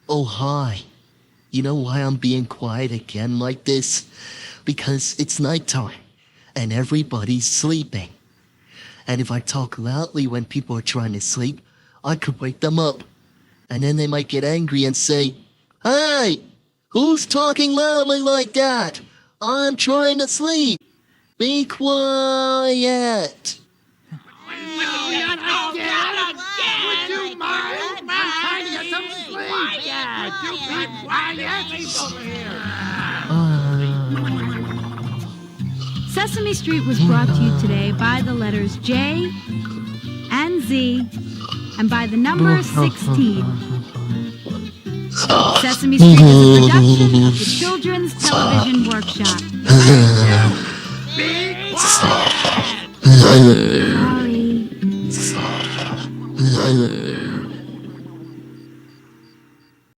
Oh, hi. You know why I'm being quiet again like this? Because it's nighttime, and everybody's sleeping. And if I talk loudly when people are trying to sleep, I could wake them up. And then they might get angry and say, "Hey, who's talking loudly like that? I'm trying to sleep. Be quiet." Would you mind? I'm trying to get some sleep. Would you be quiet? Over here. Sesame Street was brought to you today by the letters J and Z and by the number 16. Sesame Street is a production of the Children's Television Workshop. Be quiet. Sorry.